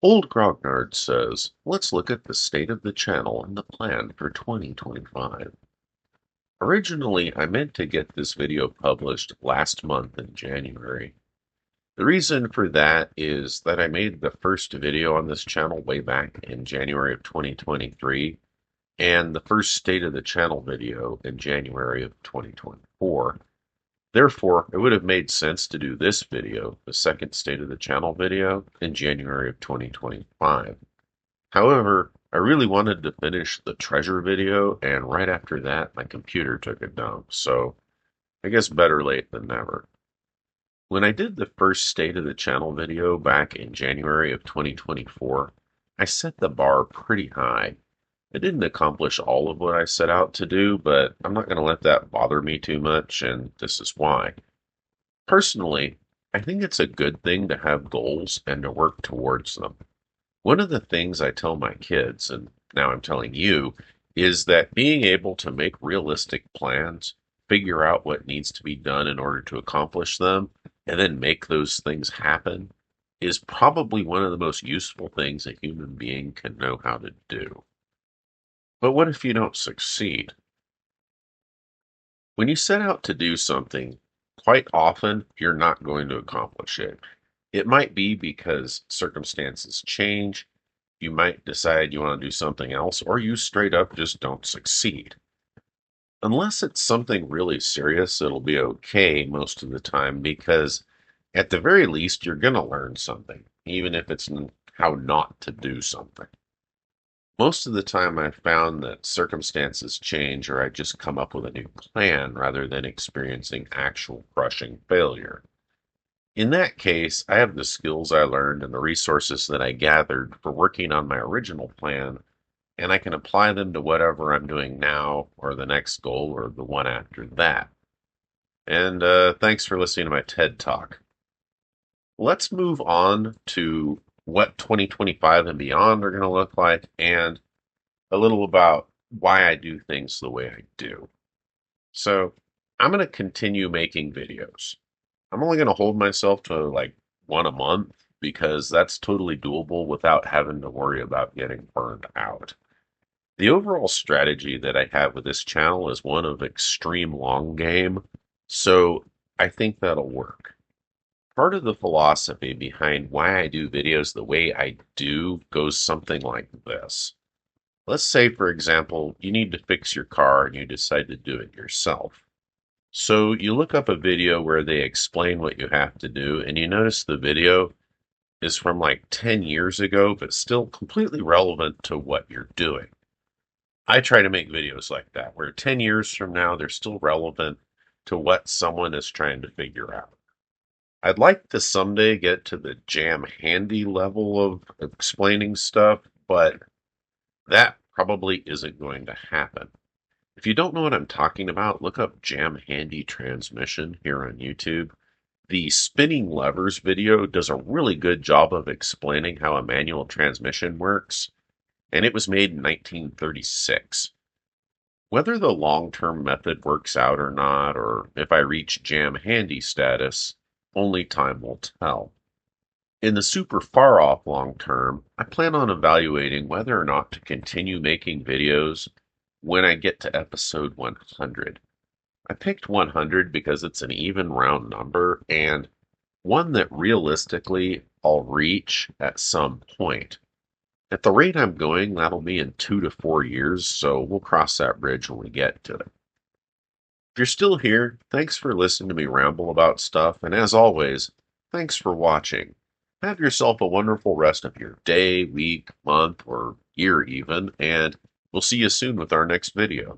Old Grognard says, let's look at the state of the channel and the plan for 2025. Originally, I meant to get this video published last month in January. The reason for that is that I made the first video on this channel way back in January of 2023, and the first state of the channel video in January of 2024. Therefore, it would have made sense to do this video, the second state of the channel video, in January of 2025. However, I really wanted to finish the treasure video, and right after that, my computer took a dump, so I guess better late than never. When I did the first state of the channel video back in January of 2024, I set the bar pretty high. I didn't accomplish all of what I set out to do, but I'm not going to let that bother me too much, and this is why. Personally, I think it's a good thing to have goals and to work towards them. One of the things I tell my kids, and now I'm telling you, is that being able to make realistic plans, figure out what needs to be done in order to accomplish them, and then make those things happen is probably one of the most useful things a human being can know how to do. But what if you don't succeed? When you set out to do something, quite often you're not going to accomplish it. It might be because circumstances change, you might decide you want to do something else, or you straight up just don't succeed. Unless it's something really serious, it'll be okay most of the time because at the very least you're going to learn something, even if it's how not to do something. Most of the time, I've found that circumstances change or I just come up with a new plan rather than experiencing actual crushing failure. In that case, I have the skills I learned and the resources that I gathered for working on my original plan, and I can apply them to whatever I'm doing now, or the next goal, or the one after that. And thanks for listening to my TED Talk. Let's move on to what 2025 and beyond are going to look like, and a little about why I do things the way I do. So, I'm going to continue making videos. I'm only going to hold myself to like one a month because that's totally doable without having to worry about getting burned out. The overall strategy that I have with this channel is one of extreme long game, so I think that'll work. Part of the philosophy behind why I do videos the way I do goes something like this. Let's say, for example, you need to fix your car and you decide to do it yourself. So you look up a video where they explain what you have to do, and you notice the video is from like 10 years ago, but still completely relevant to what you're doing. I try to make videos like that, where 10 years from now, they're still relevant to what someone is trying to figure out. I'd like to someday get to the jam handy level of explaining stuff, but that probably isn't going to happen. If you don't know what I'm talking about, look up Jam Handy Transmission here on YouTube. The spinning levers video does a really good job of explaining how a manual transmission works, and it was made in 1936. Whether the long-term method works out or not, or if I reach Jam Handy status, only time will tell. In the super far off long term, I plan on evaluating whether or not to continue making videos when I get to episode 100. I picked 100 because it's an even round number and one that realistically I'll reach at some point. At the rate I'm going, that'll be in 2 to 4 years, so we'll cross that bridge when we get to it. If you're still here, thanks for listening to me ramble about stuff, and as always, thanks for watching. Have yourself a wonderful rest of your day, week, month, or year even, and we'll see you soon with our next video.